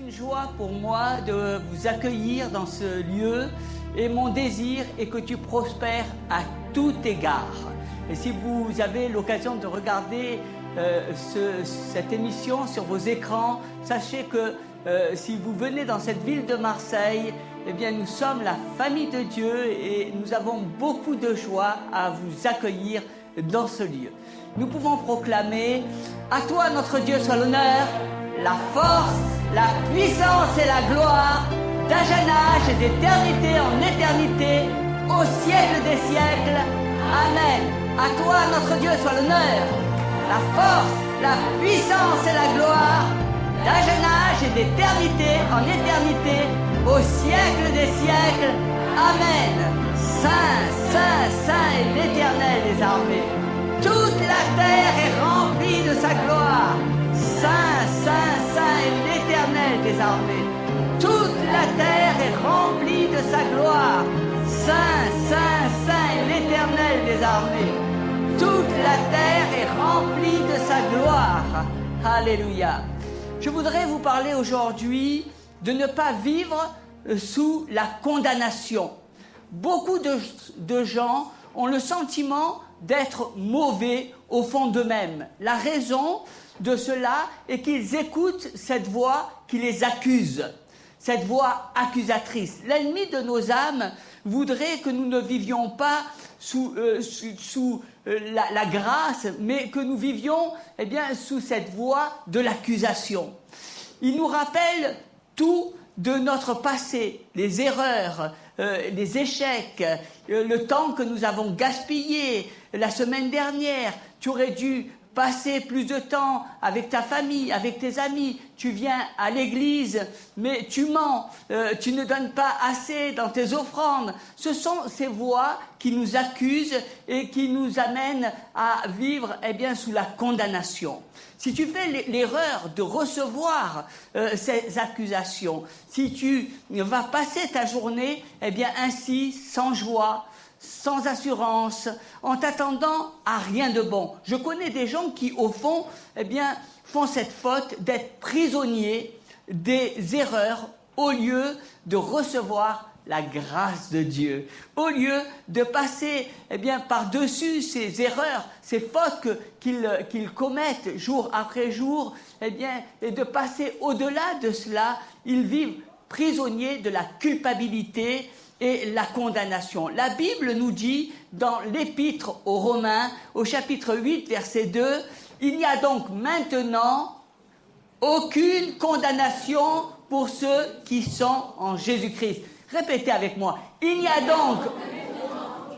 une joie pour moi de vous accueillir dans ce lieu et mon désir est que tu prospères à tout égard. Et si vous avez l'occasion de regarder cette émission sur vos écrans, sachez que si vous venez dans cette ville de Marseille, eh bien nous sommes la famille de Dieu et nous avons beaucoup de joie à vous accueillir dans ce lieu. Nous pouvons proclamer « À toi notre Dieu soit l'honneur, la force, la puissance et la gloire, d'âge en âge et d'éternité en éternité, au siècle des siècles. Amen. À toi notre Dieu soit l'honneur, la force, la puissance et la gloire, d'âge en âge et d'éternité en éternité, au siècle des siècles. Amen. Saint, Saint, Saint est l'Éternel des armées. Toute la terre est remplie de sa gloire. Saint, Saint, Saint est l'Éternel des armées. Toute la terre est remplie de sa gloire. Saint, Saint, Saint est l'Éternel des armées. Toute la terre est remplie de sa gloire. Alléluia. Je voudrais vous parler aujourd'hui de ne pas vivre sous la condamnation. Beaucoup de gens ont le sentiment d'être mauvais au fond d'eux-mêmes. La raison de cela est qu'ils écoutent cette voix qui les accuse, cette voix accusatrice. L'ennemi de nos âmes voudrait que nous ne vivions pas sous la grâce, mais que nous vivions sous cette voix de l'accusation. Il nous rappelle tout de notre passé, les erreurs, les échecs, le temps que nous avons gaspillé la semaine dernière. Tu aurais dû passer plus de temps avec ta famille, avec tes amis. Tu viens à l'église, mais tu mens. Tu ne donnes pas assez dans tes offrandes. Ce sont ces voix qui nous accusent et qui nous amènent à vivre sous la condamnation. Si tu fais l'erreur de recevoir ces accusations, si tu vas passer ta journée ainsi, sans joie, sans assurance, en t'attendant à rien de bon. Je connais des gens qui, au fond, font cette faute d'être prisonniers des erreurs au lieu de recevoir la grâce de Dieu. Au lieu de passer par-dessus ces erreurs, ces fautes qu'ils commettent jour après jour, et de passer au-delà de cela, ils vivent prisonniers de la culpabilité et la condamnation. La Bible nous dit dans l'Épître aux Romains, au chapitre 8, verset 2, « Il n'y a donc maintenant aucune condamnation pour ceux qui sont en Jésus-Christ. » Répétez avec moi. « Il n'y a donc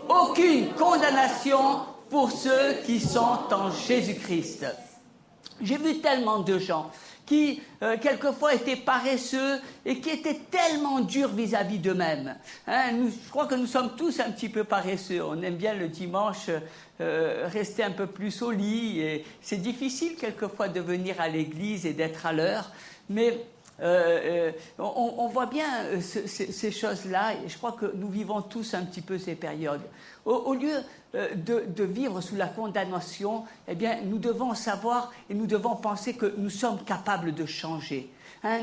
aucune condamnation pour ceux qui sont en Jésus-Christ. » J'ai vu tellement de gens qui, quelquefois, étaient paresseux et qui étaient tellement durs vis-à-vis d'eux-mêmes. Je crois que nous sommes tous un petit peu paresseux. On aime bien le dimanche rester un peu plus au lit. Et c'est difficile, quelquefois, de venir à l'église et d'être à l'heure. Mais on voit bien ces choses-là. Et je crois que nous vivons tous un petit peu ces périodes. Au lieu de vivre sous la condamnation, nous devons savoir et nous devons penser que nous sommes capables de changer.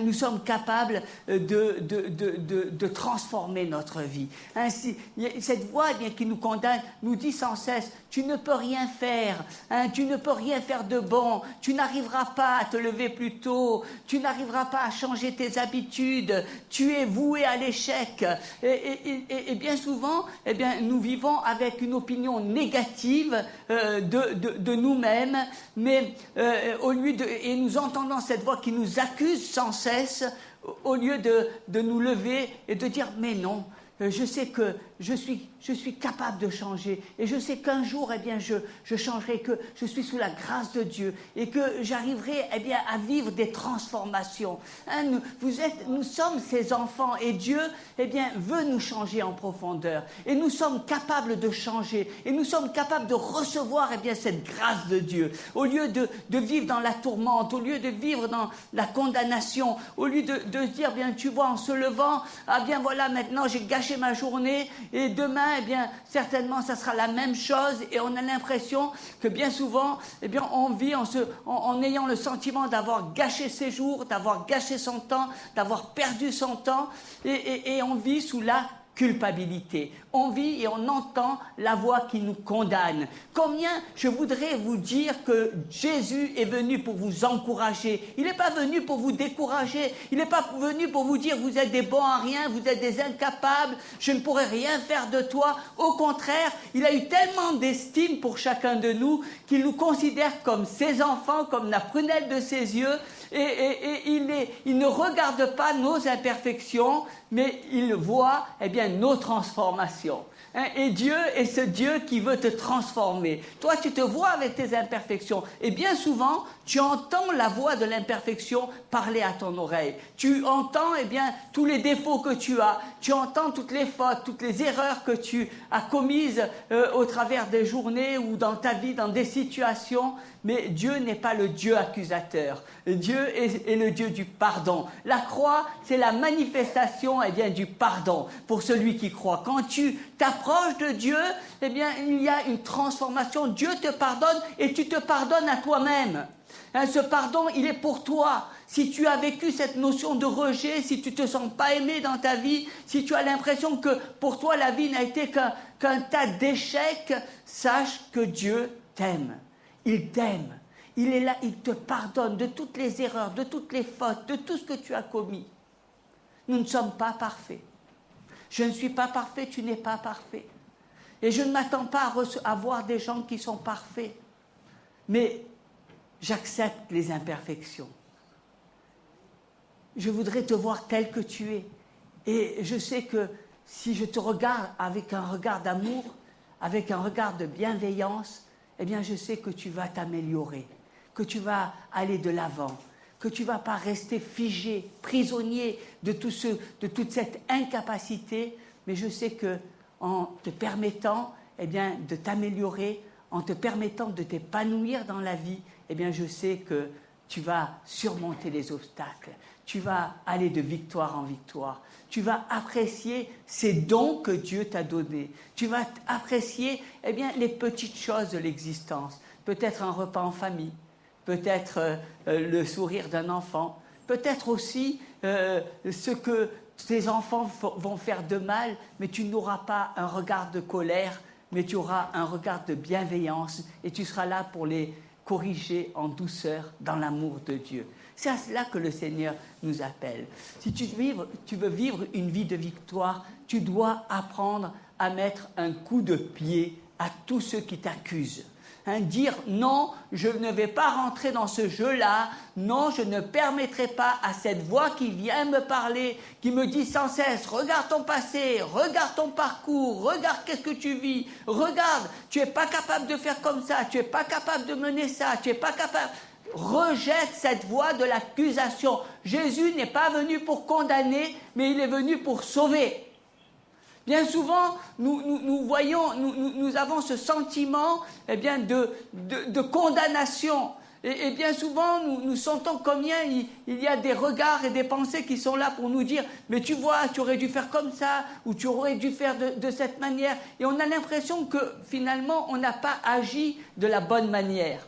Nous sommes capables de transformer notre vie. Cette voix qui nous condamne nous dit sans cesse « Tu ne peux rien faire, tu ne peux rien faire de bon, tu n'arriveras pas à te lever plus tôt, tu n'arriveras pas à changer tes habitudes, tu es voué à l'échec. » Et bien souvent, nous vivons avec une opinion négative de nous-mêmes, mais au lieu et nous entendons cette voix qui nous accuse sans cesse, au lieu de nous lever et de dire « Mais non, je sais que je suis capable de changer et je sais qu'un jour, je changerai, que je suis sous la grâce de Dieu et que j'arriverai, à vivre des transformations. » Nous sommes ses enfants et Dieu, veut nous changer en profondeur et nous sommes capables de changer et nous sommes capables de recevoir, cette grâce de Dieu. Au lieu de vivre dans la tourmente, au lieu de vivre dans la condamnation, au lieu de se dire, tu vois, en se levant, voilà, maintenant j'ai gâché ma journée et demain, demain, eh bien, certainement, ça sera la même chose. Et on a l'impression que bien souvent, eh bien, on vit en ayant le sentiment d'avoir gâché ses jours, d'avoir gâché son temps, d'avoir perdu son temps. Et on vit sous la culpabilité. On vit et on entend la voix qui nous condamne. Combien je voudrais vous dire que Jésus est venu pour vous encourager. Il n'est pas venu pour vous décourager. Il n'est pas venu pour vous dire vous êtes des bons à rien, vous êtes des incapables, je ne pourrai rien faire de toi. Au contraire, il a eu tellement d'estime pour chacun de nous qu'il nous considère comme ses enfants, comme la prunelle de ses yeux. Et il ne regarde pas nos imperfections, mais il voit eh bien, nos transformations. Et Dieu est ce Dieu qui veut te transformer. Toi, tu te vois avec tes imperfections. Et bien souvent, tu entends la voix de l'imperfection parler à ton oreille. Tu entends eh bien, tous les défauts que tu as. Tu entends toutes les fautes, toutes les erreurs que tu as commises au travers des journées ou dans ta vie, dans des situations. Mais Dieu n'est pas le Dieu accusateur. Dieu est le Dieu du pardon. La croix, c'est la manifestation eh bien, du pardon pour celui qui croit. Quand tu t'approches de Dieu, eh bien, il y a une transformation. Dieu te pardonne et tu te pardonnes à toi-même. Ce pardon, il est pour toi. Si tu as vécu cette notion de rejet, si tu ne te sens pas aimé dans ta vie, si tu as l'impression que pour toi la vie n'a été qu'un tas d'échecs, sache que Dieu t'aime. Il t'aime, il est là, il te pardonne de toutes les erreurs, de toutes les fautes, de tout ce que tu as commis. Nous ne sommes pas parfaits. Je ne suis pas parfait, tu n'es pas parfait. Et je ne m'attends pas à voir des gens qui sont parfaits. Mais j'accepte les imperfections. Je voudrais te voir tel que tu es. Et je sais que si je te regarde avec un regard d'amour, avec un regard de bienveillance, eh bien, je sais que tu vas t'améliorer, que tu vas aller de l'avant, que tu ne vas pas rester figé, prisonnier de toute cette incapacité, mais je sais qu'en te permettant eh bien, de t'améliorer, en te permettant de t'épanouir dans la vie, eh bien, je sais que tu vas surmonter les obstacles, tu vas aller de victoire en victoire. Tu vas apprécier ces dons que Dieu t'a donnés. Tu vas apprécier eh bien, les petites choses de l'existence. Peut-être un repas en famille, peut-être le sourire d'un enfant, peut-être aussi ce que tes enfants vont faire de mal, mais tu n'auras pas un regard de colère, mais tu auras un regard de bienveillance et tu seras là pour les corriger en douceur dans l'amour de Dieu. C'est à cela que le Seigneur nous appelle. Si tu veux vivre une vie de victoire, tu dois apprendre à mettre un coup de pied à tous ceux qui t'accusent. Dire non, je ne vais pas rentrer dans ce jeu-là, non, je ne permettrai pas à cette voix qui vient me parler, qui me dit sans cesse, regarde ton passé, regarde ton parcours, regarde qu'est-ce que tu vis, regarde, tu n'es pas capable de faire comme ça, tu n'es pas capable de mener ça, tu n'es pas capable... Rejette cette voix de l'accusation. Jésus n'est pas venu pour condamner, mais il est venu pour sauver. Bien souvent, nous avons ce sentiment eh bien, de condamnation. Et bien souvent, nous sentons combien il y a des regards et des pensées qui sont là pour nous dire « Mais tu vois, tu aurais dû faire comme ça, ou tu aurais dû faire de cette manière. » Et on a l'impression que finalement, on n'a pas agi de la bonne manière.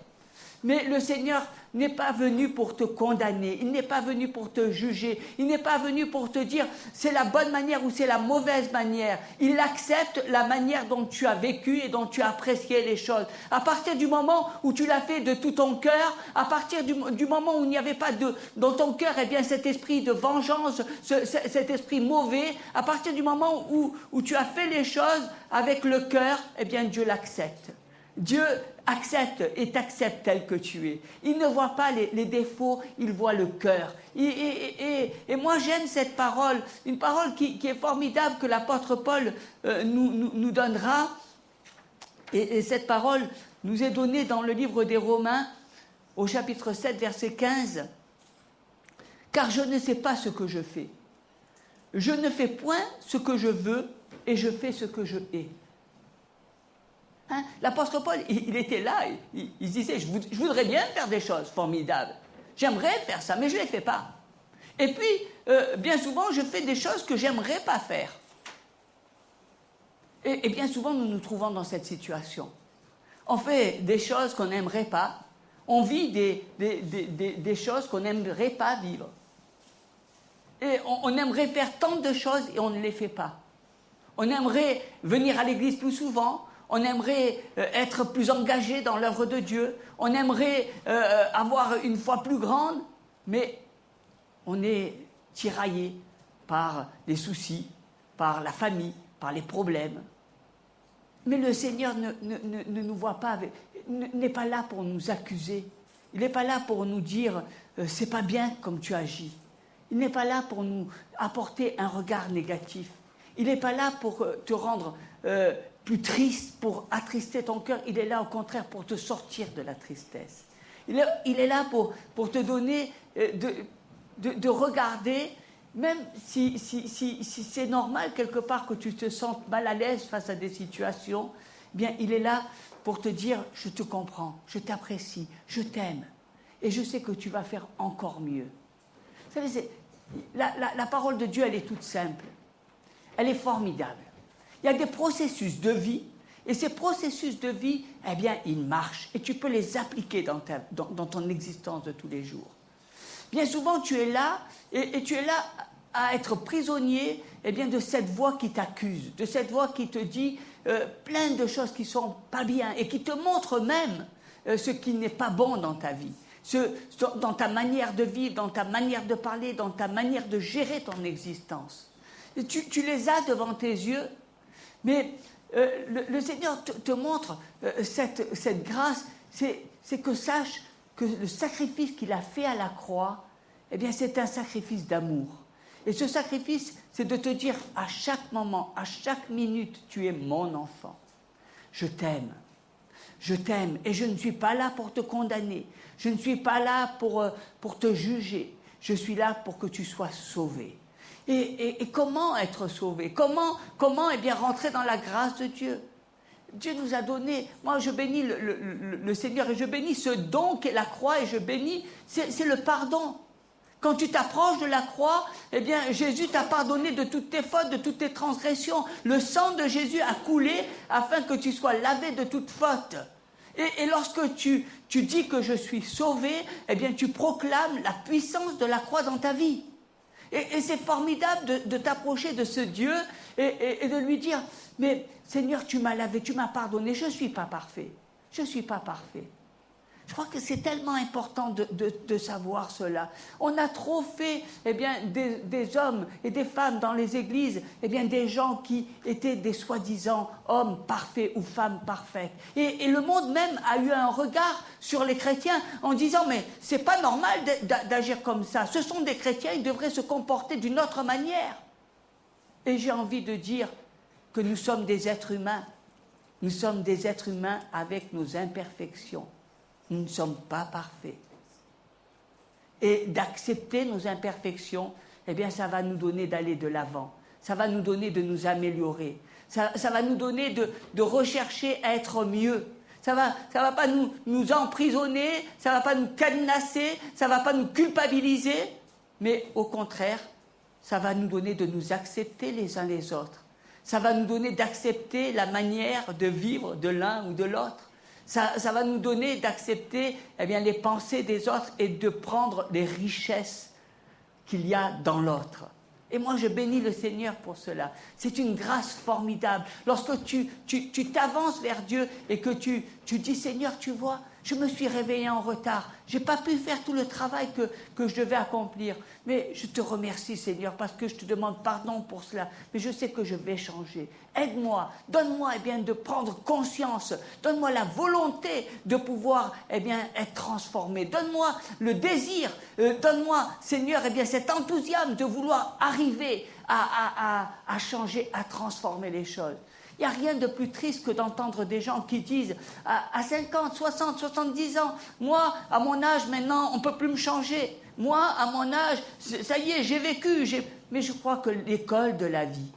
Mais le Seigneur n'est pas venu pour te condamner, il n'est pas venu pour te juger, il n'est pas venu pour te dire c'est la bonne manière ou c'est la mauvaise manière. Il accepte la manière dont tu as vécu et dont tu as apprécié les choses. À partir du moment où tu l'as fait de tout ton cœur, à partir du moment où il n'y avait pas dans ton cœur eh bien, cet esprit de vengeance, cet esprit mauvais, à partir du moment où tu as fait les choses avec le cœur, eh bien Dieu l'accepte. Dieu accepte et t'accepte tel que tu es. Il ne voit pas les défauts, il voit le cœur. Et moi j'aime cette parole, une parole qui est formidable que l'apôtre Paul nous donnera. Et cette parole nous est donnée dans le livre des Romains, au chapitre 7, verset 15. « Car je ne sais pas ce que je fais. Je ne fais point ce que je veux et je fais ce que je hais. » L'apôtre Paul, il était là, il se disait, je voudrais bien faire des choses formidables. J'aimerais faire ça, mais je ne les fais pas. Et puis, bien souvent, je fais des choses que j'aimerais pas faire. Et bien souvent, nous nous trouvons dans cette situation. On fait des choses qu'on n'aimerait pas. On vit des choses qu'on n'aimerait pas vivre. Et on aimerait faire tant de choses et on ne les fait pas. On aimerait venir à l'église plus souvent. On aimerait être plus engagé dans l'œuvre de Dieu. On aimerait avoir une foi plus grande. Mais on est tiraillé par les soucis, par la famille, par les problèmes. Mais le Seigneur ne nous voit pas, n'est pas là pour nous accuser. Il n'est pas là pour nous dire c'est pas bien comme tu agis. Il n'est pas là pour nous apporter un regard négatif. Il n'est pas là pour te rendre plus triste, pour attrister ton cœur. Il est là au contraire pour te sortir de la tristesse. Il est là pour te donner de regarder. Même si c'est normal quelque part que tu te sentes mal à l'aise face à des situations, eh bien il est là pour te dire « je te comprends, je t'apprécie, je t'aime et je sais que tu vas faire encore mieux ». Vous savez, la parole de Dieu, elle est toute simple, elle est formidable. Il y a des processus de vie et ces processus de vie, eh bien ils marchent et tu peux les appliquer dans ton existence de tous les jours. Bien souvent, tu es là, et tu es là à être prisonnier eh bien, de cette voix qui t'accuse, de cette voix qui te dit plein de choses qui ne sont pas bien, et qui te montre même ce qui n'est pas bon dans ta vie, dans ta manière de vivre, dans ta manière de parler, dans ta manière de gérer ton existence. Et tu les as devant tes yeux, mais le Seigneur te montre cette grâce, c'est que sache que le sacrifice qu'il a fait à la croix, eh bien, c'est un sacrifice d'amour. Et ce sacrifice, c'est de te dire à chaque moment, à chaque minute, tu es mon enfant. Je t'aime, et je ne suis pas là pour te condamner. Je ne suis pas là pour te juger. Je suis là pour que tu sois sauvé. Et comment être sauvé? Comment eh bien, rentrer dans la grâce de Dieu? Dieu nous a donné, moi je bénis le Seigneur et je bénis ce don qu'est la croix et je bénis, c'est le pardon. Quand tu t'approches de la croix, eh bien Jésus t'a pardonné de toutes tes fautes, de toutes tes transgressions. Le sang de Jésus a coulé afin que tu sois lavé de toute faute. Et lorsque tu dis que je suis sauvé, eh bien tu proclames la puissance de la croix dans ta vie. Et c'est formidable de t'approcher de ce Dieu et de lui dire, mais Seigneur, tu m'as lavé, tu m'as pardonné, je ne suis pas parfait. Je ne suis pas parfait. Je crois que c'est tellement important de savoir cela. On a trop fait eh bien, des hommes et des femmes dans les églises, eh bien, des gens qui étaient des soi-disant hommes parfaits ou femmes parfaites. Et le monde même a eu un regard sur les chrétiens en disant « mais c'est pas normal d'agir comme ça. Ce sont des chrétiens, ils devraient se comporter d'une autre manière. » Et j'ai envie de dire que nous sommes des êtres humains. Nous sommes des êtres humains avec nos imperfections. Nous ne sommes pas parfaits. Et d'accepter nos imperfections, eh bien, ça va nous donner d'aller de l'avant. Ça va nous donner de nous améliorer. Ça va nous donner de rechercher à être mieux. Ça va pas nous emprisonner, ça va pas nous cadenasser, ça va pas nous culpabiliser, mais au contraire, ça va nous donner de nous accepter les uns les autres. Ça va nous donner d'accepter la manière de vivre de l'un ou de l'autre. Ça va nous donner d'accepter eh bien, les pensées des autres et de prendre les richesses qu'il y a dans l'autre. Et moi, je bénis le Seigneur pour cela. C'est une grâce formidable. Lorsque tu t'avances vers Dieu et que tu dis, Seigneur, tu vois, je me suis réveillé en retard. Je n'ai pas pu faire tout le travail que je devais accomplir. Mais je te remercie, Seigneur, parce que je te demande pardon pour cela. Mais je sais que je vais changer. Aide-moi, donne-moi eh bien, de prendre conscience. Donne-moi la volonté de pouvoir eh bien, être transformé. Donne-moi le désir. Donne-moi, Seigneur, eh bien, cet enthousiasme de vouloir arriver à changer, à transformer les choses. Il n'y a rien de plus triste que d'entendre des gens qui disent à 50, 60, 70 ans, moi, à mon âge maintenant, on ne peut plus me changer. Moi, à mon âge, ça y est, j'ai vécu. Mais je crois que l'école de la vie,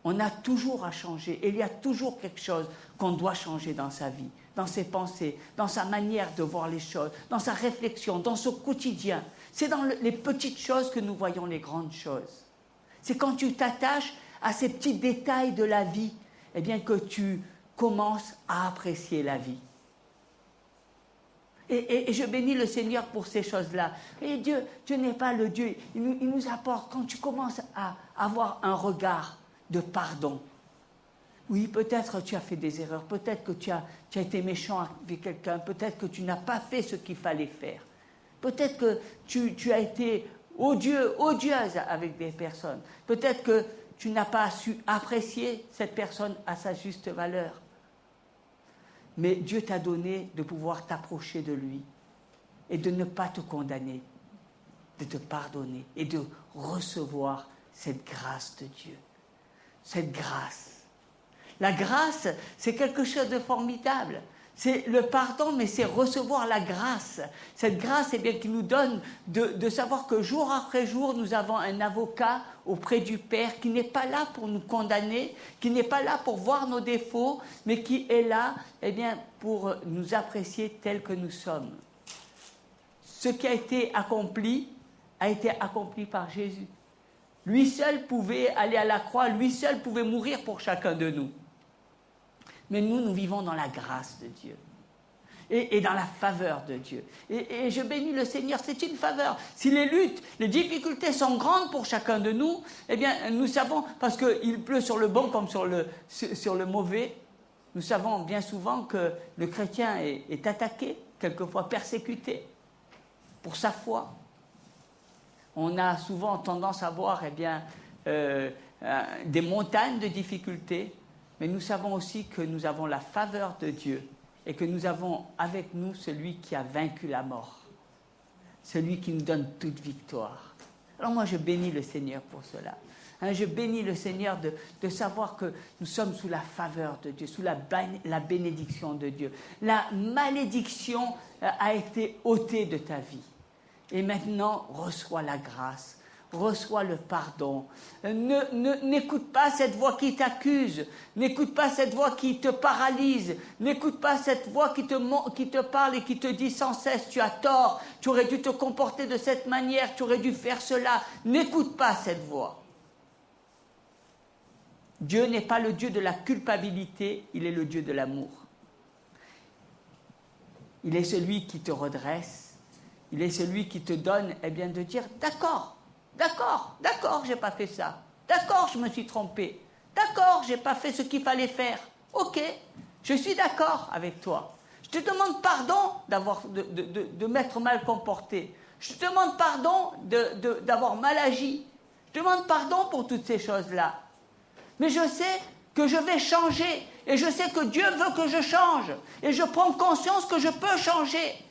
on a toujours à changer. Et il y a toujours quelque chose qu'on doit changer dans sa vie, dans ses pensées, dans sa manière de voir les choses, dans sa réflexion, dans son quotidien. C'est dans les petites choses que nous voyons les grandes choses. C'est quand tu t'attaches à ces petits détails de la vie, eh bien que tu commences à apprécier la vie. Et je bénis le Seigneur pour ces choses-là. Et Dieu n'est pas le Dieu. Il nous apporte, quand tu commences à avoir un regard de pardon. Oui, peut-être tu as fait des erreurs, peut-être que tu as été méchant avec quelqu'un, peut-être que tu n'as pas fait ce qu'il fallait faire. Peut-être que tu as été odieuse avec des personnes. Peut-être que tu n'as pas su apprécier cette personne à sa juste valeur. Mais Dieu t'a donné de pouvoir t'approcher de lui et de ne pas te condamner, de te pardonner et de recevoir cette grâce de Dieu. Cette grâce. La grâce, c'est quelque chose de formidable. C'est le pardon, mais c'est recevoir la grâce. Cette grâce, eh bien, qui nous donne de savoir que jour après jour, nous avons un avocat auprès du Père qui n'est pas là pour nous condamner, qui n'est pas là pour voir nos défauts, mais qui est là, eh bien, pour nous apprécier tels que nous sommes. Ce qui a été accompli par Jésus. Lui seul pouvait aller à la croix, lui seul pouvait mourir pour chacun de nous. Mais nous vivons dans la grâce de Dieu et dans la faveur de Dieu. Et je bénis le Seigneur, c'est une faveur. Si les luttes, les difficultés sont grandes pour chacun de nous, eh bien, nous savons, parce qu'il pleut sur le bon comme sur le mauvais, nous savons bien souvent que le chrétien est attaqué, quelquefois persécuté, pour sa foi. On a souvent tendance à voir, eh bien, des montagnes de difficultés, mais nous savons aussi que nous avons la faveur de Dieu et que nous avons avec nous celui qui a vaincu la mort, celui qui nous donne toute victoire. Alors moi, je bénis le Seigneur pour cela. Je bénis le Seigneur de savoir que nous sommes sous la faveur de Dieu, sous la bénédiction de Dieu. La malédiction a été ôtée de ta vie. Et maintenant, reçois la grâce. Reçois le pardon. N'écoute pas cette voix qui t'accuse. N'écoute pas cette voix qui te paralyse. N'écoute pas cette voix qui te parle et qui te dit sans cesse, tu as tort, tu aurais dû te comporter de cette manière, tu aurais dû faire cela. N'écoute pas cette voix. Dieu n'est pas le Dieu de la culpabilité, il est le Dieu de l'amour. Il est celui qui te redresse. Il est celui qui te donne, eh bien, de dire, d'accord, j'ai pas fait ça. D'accord, je me suis trompé. D'accord, j'ai pas fait ce qu'il fallait faire. Ok, je suis d'accord avec toi. Je te demande pardon de m'être mal comporté. Je te demande pardon d'avoir mal agi. Je te demande pardon pour toutes ces choses-là. Mais je sais que je vais changer. Et je sais que Dieu veut que je change. Et je prends conscience que je peux changer.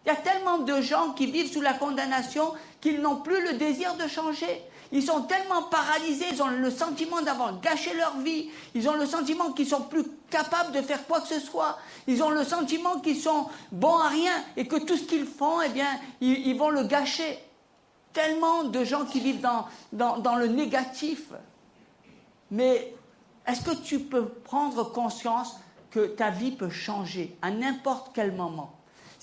Il y a tellement de gens qui vivent sous la condamnation qu'ils n'ont plus le désir de changer. Ils sont tellement paralysés, ils ont le sentiment d'avoir gâché leur vie. Ils ont le sentiment qu'ils sont plus capables de faire quoi que ce soit. Ils ont le sentiment qu'ils sont bons à rien et que tout ce qu'ils font, eh bien, ils vont le gâcher. Tellement de gens qui vivent dans le négatif. Mais est-ce que tu peux prendre conscience que ta vie peut changer à n'importe quel moment?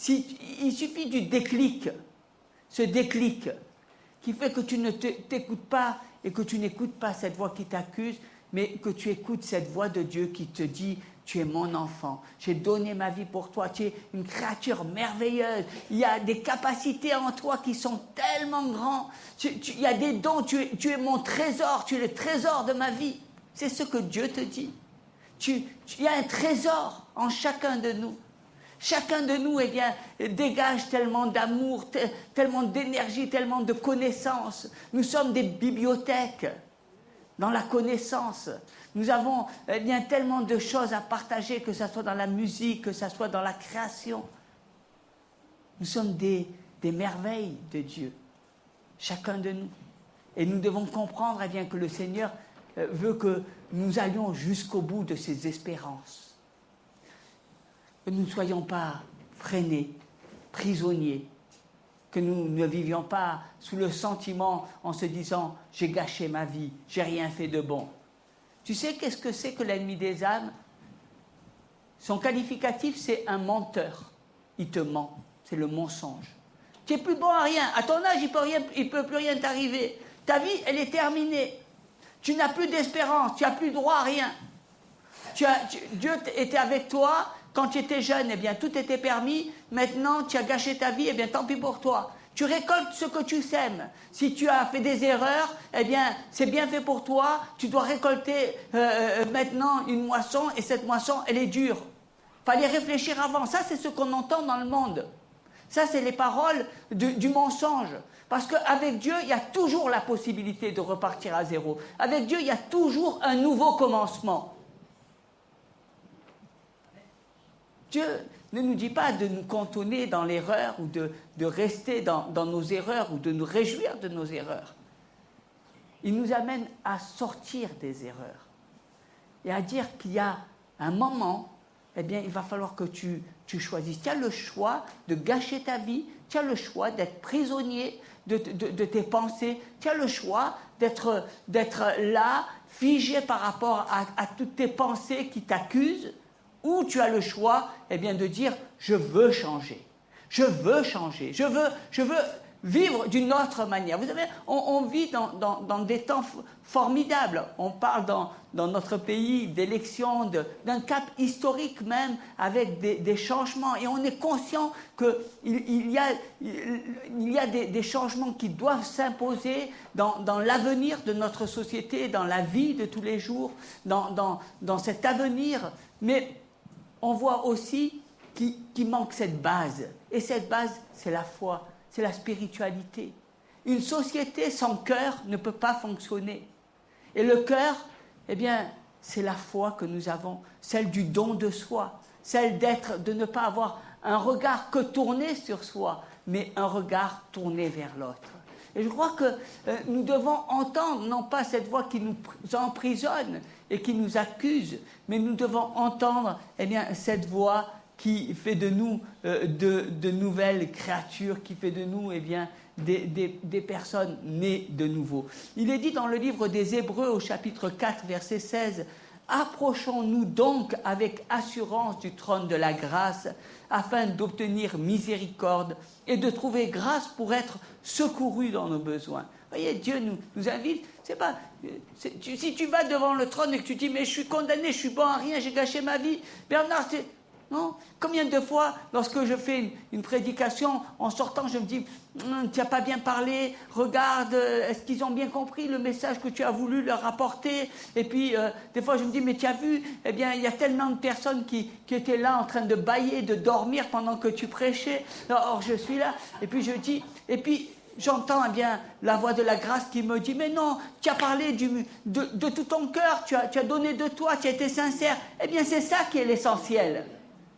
Il suffit du déclic, ce déclic qui fait que tu ne t'écoutes pas et que tu n'écoutes pas cette voix qui t'accuse, mais que tu écoutes cette voix de Dieu qui te dit « Tu es mon enfant, j'ai donné ma vie pour toi, tu es une créature merveilleuse, il y a des capacités en toi qui sont tellement grandes, il y a des dons, tu es mon trésor, tu es le trésor de ma vie. » C'est ce que Dieu te dit. Il y a un trésor en chacun de nous. Chacun de nous, eh bien, dégage tellement d'amour, tellement d'énergie, tellement de connaissances. Nous sommes des bibliothèques dans la connaissance. Nous avons, eh bien, tellement de choses à partager, que ce soit dans la musique, que ce soit dans la création. Nous sommes des merveilles de Dieu, chacun de nous. Et nous devons comprendre, eh bien, que le Seigneur veut que nous allions jusqu'au bout de ces espérances. Que nous ne soyons pas freinés, prisonniers, que nous ne vivions pas sous le sentiment en se disant « j'ai gâché ma vie, j'ai rien fait de bon ». Tu sais qu'est-ce que c'est que l'ennemi des âmes? Son qualificatif, c'est un menteur. Il te ment, c'est le mensonge. Tu n'es plus bon à rien, à ton âge, il ne peut plus rien t'arriver. Ta vie, elle est terminée. Tu n'as plus d'espérance, tu n'as plus droit à rien. Dieu était avec toi quand tu étais jeune, eh bien tout était permis. Maintenant, tu as gâché ta vie, eh bien tant pis pour toi. Tu récoltes ce que tu sèmes. Si tu as fait des erreurs, eh bien c'est bien fait pour toi. Tu dois récolter maintenant une moisson et cette moisson, elle est dure. Fallait réfléchir avant. Ça, c'est ce qu'on entend dans le monde. Ça, c'est les paroles du mensonge. Parce qu'avec Dieu, il y a toujours la possibilité de repartir à zéro. Avec Dieu, il y a toujours un nouveau commencement. Dieu ne nous dit pas de nous cantonner dans l'erreur ou de rester dans nos erreurs ou de nous réjouir de nos erreurs. Il nous amène à sortir des erreurs et à dire qu'il y a un moment, eh bien, il va falloir que tu choisisses. Tu as le choix de gâcher ta vie, tu as le choix d'être prisonnier de tes pensées, tu as le choix d'être là, figé par rapport à toutes tes pensées qui t'accusent, ou tu as le choix, eh bien, de dire « je veux changer, je veux changer, je veux vivre d'une autre manière ». Vous savez, on vit dans des temps formidables. On parle dans notre pays d'élections, d'un cap historique même, avec des changements. Et on est conscient qu'il y a des changements qui doivent s'imposer dans l'avenir de notre société, dans la vie de tous les jours, dans cet avenir. Mais on voit aussi qu'il manque cette base. Et cette base, c'est la foi, c'est la spiritualité. Une société sans cœur ne peut pas fonctionner. Et le cœur, eh bien, c'est la foi que nous avons, celle du don de soi, celle de ne pas avoir un regard que tourné sur soi, mais un regard tourné vers l'autre. Et je crois que nous devons entendre, non pas cette voix qui nous emprisonne et qui nous accuse, mais nous devons entendre, eh bien, cette voix qui fait de nous de nouvelles créatures, qui fait de nous, eh bien, des personnes nées de nouveau. Il est dit dans le livre des Hébreux au chapitre 4, verset 16, « Approchons-nous donc avec assurance du trône de la grâce, afin d'obtenir miséricorde et de trouver grâce pour être secourus dans nos besoins. » Vous voyez, Dieu nous invite. Si tu vas devant le trône et que tu dis « mais je suis condamné, je suis bon à rien, j'ai gâché ma vie », Bernard, non? Combien de fois, lorsque je fais une prédication, en sortant, je me dis « tu n'as pas bien parlé, regarde, est-ce qu'ils ont bien compris le message que tu as voulu leur apporter ?» Et puis, des fois, je me dis « mais tu as vu, eh bien, il y a tellement de personnes qui étaient là en train de bâiller, de dormir pendant que tu prêchais. Or, je suis là. » Et puis, je dis, et puis, j'entends eh bien la voix de la grâce qui me dit « mais non, tu as parlé de tout ton cœur, tu as donné de toi, tu as été sincère. » Eh bien, c'est ça qui est l'essentiel.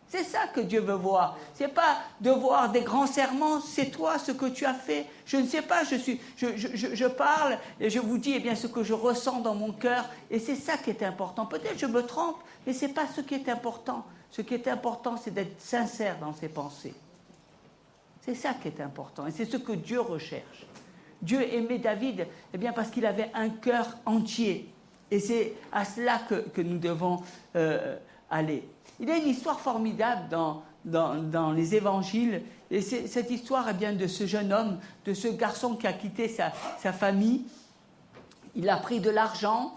C'est ça que Dieu veut voir. Ce n'est pas de voir des grands serments, c'est toi ce que tu as fait. Je ne sais pas, je parle et je vous dis eh bien, ce que je ressens dans mon cœur. Et c'est ça qui est important. Peut-être je me trompe, mais ce n'est pas ce qui est important. Ce qui est important, c'est d'être sincère dans ses pensées. C'est ça qui est important. Et c'est ce que Dieu recherche. Dieu aimait David eh bien, parce qu'il avait un cœur entier. Et c'est à cela que nous devons aller. Il y a une histoire formidable dans les évangiles, et c'est cette histoire eh bien, de ce jeune homme, de ce garçon qui a quitté sa famille. Il a pris de l'argent,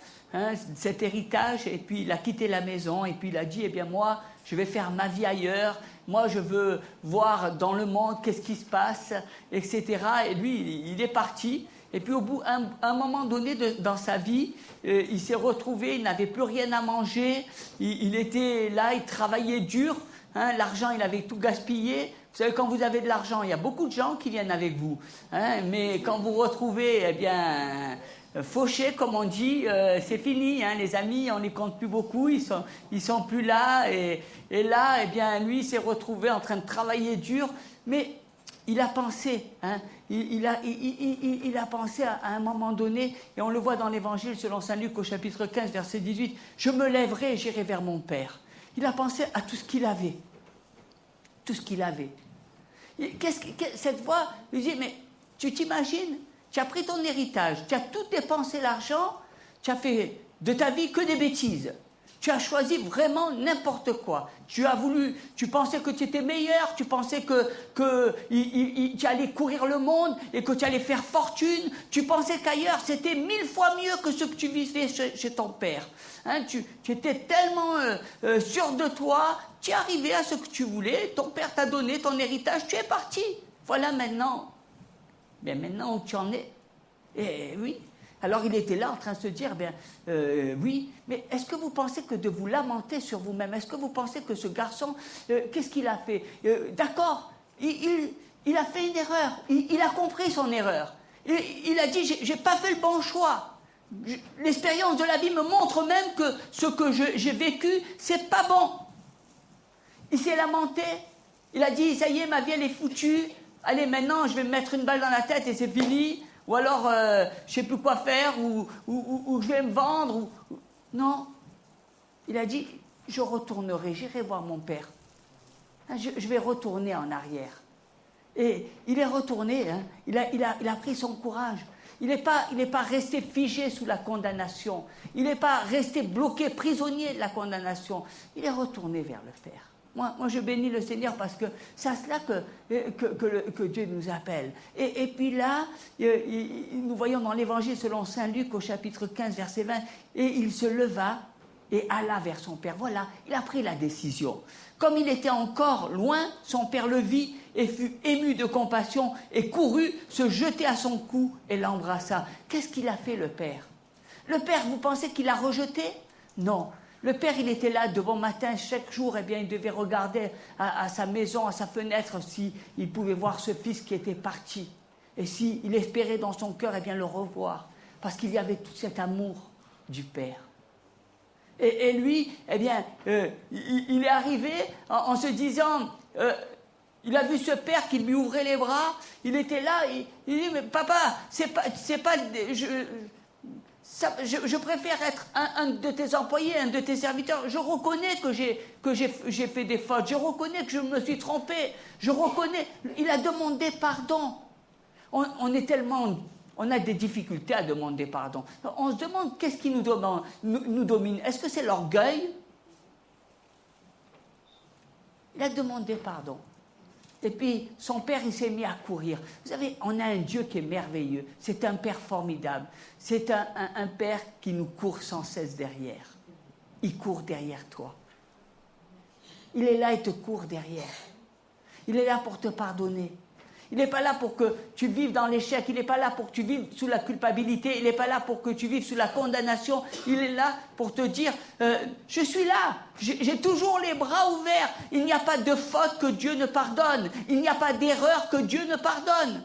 cet héritage, et puis il a quitté la maison, et puis il a dit, eh bien moi, je vais faire ma vie ailleurs, moi je veux voir dans le monde qu'est-ce qui se passe, etc. Et lui, il est parti. Et puis, au bout, à un moment donné dans sa vie, il s'est retrouvé, il n'avait plus rien à manger, il était là, il travaillait dur, l'argent, il avait tout gaspillé. Vous savez, quand vous avez de l'argent, il y a beaucoup de gens qui viennent avec vous, mais quand vous retrouvez, eh bien, fauché, comme on dit, c'est fini, les amis, on ne les compte plus beaucoup, ils sont plus là, et là, eh bien, lui, il s'est retrouvé en train de travailler dur, mais il a pensé, il a pensé à un moment donné, et on le voit dans l'Évangile selon saint Luc au chapitre 15, verset 18, « Je me lèverai et j'irai vers mon Père. » Il a pensé à tout ce qu'il avait. Tout ce qu'il avait. Cette voix lui dit, mais tu t'imagines, tu as pris ton héritage, tu as tout dépensé l'argent, tu as fait de ta vie que des bêtises. Tu as choisi vraiment n'importe quoi. Tu pensais que tu étais meilleur, tu pensais que tu allais courir le monde et que tu allais faire fortune. Tu pensais qu'ailleurs, c'était 1000 fois mieux que ce que tu vivais chez ton père. Hein, tu étais tellement sûr de toi, tu es arrivé à ce que tu voulais, ton père t'a donné ton héritage, tu es parti. Voilà maintenant. Mais maintenant où tu en es. Et oui. Alors il était là en train de se dire, oui, mais est-ce que vous pensez que de vous lamenter sur vous-même, est-ce que vous pensez que ce garçon, qu'est-ce qu'il a fait? D'accord, il a fait une erreur, il a compris son erreur. Il a dit, j'ai pas fait le bon choix. L'expérience de la vie me montre même que ce que j'ai vécu, c'est pas bon. Il s'est lamenté, il a dit, ça y est, ma vie elle est foutue, allez maintenant je vais me mettre une balle dans la tête et c'est fini. Ou alors, je ne sais plus quoi faire, ou je vais me vendre. Non. Il a dit, je retournerai, j'irai voir mon père. Je vais retourner en arrière. Et il est retourné, hein. Il a pris son courage. Il n'est pas resté figé sous la condamnation. Il n'est pas resté bloqué, prisonnier de la condamnation. Il est retourné vers le Père. Moi, je bénis le Seigneur parce que c'est à cela que Dieu nous appelle. Et puis là, nous voyons dans l'Évangile selon saint Luc au chapitre 15, verset 20, et il se leva et alla vers son père. Voilà, il a pris la décision. Comme il était encore loin, son père le vit et fut ému de compassion et courut se jeter à son cou et l'embrassa. Qu'est-ce qu'il a fait, le père? Le père, vous pensez qu'il l'a rejeté? Non. Le père, il était là de bon matin, chaque jour, il devait regarder à sa maison, à sa fenêtre, s'il pouvait voir ce fils qui était parti. Et s'il espérait dans son cœur, le revoir. Parce qu'il y avait tout cet amour du père. Et lui, il est arrivé en se disant, il a vu ce père qui lui ouvrait les bras, il était là, il dit, mais papa, je préfère être un de tes employés, un de tes serviteurs. Je reconnais que j'ai fait des fautes. Je reconnais que je me suis trompé. Je reconnais. Il a demandé pardon. On a des difficultés à demander pardon. On se demande qu'est-ce qui nous domine. Est-ce que c'est l'orgueil? Il a demandé pardon. Et puis, son père, il s'est mis à courir. Vous savez, on a un Dieu qui est merveilleux. C'est un père formidable. C'est un père qui nous court sans cesse derrière. Il court derrière toi. Il est là et te court derrière. Il est là pour te pardonner. Il n'est pas là pour que tu vives dans l'échec. Il n'est pas là pour que tu vives sous la culpabilité. Il n'est pas là pour que tu vives sous la condamnation. Il est là pour te dire, je suis là. J'ai toujours les bras ouverts. Il n'y a pas de faute que Dieu ne pardonne. Il n'y a pas d'erreur que Dieu ne pardonne.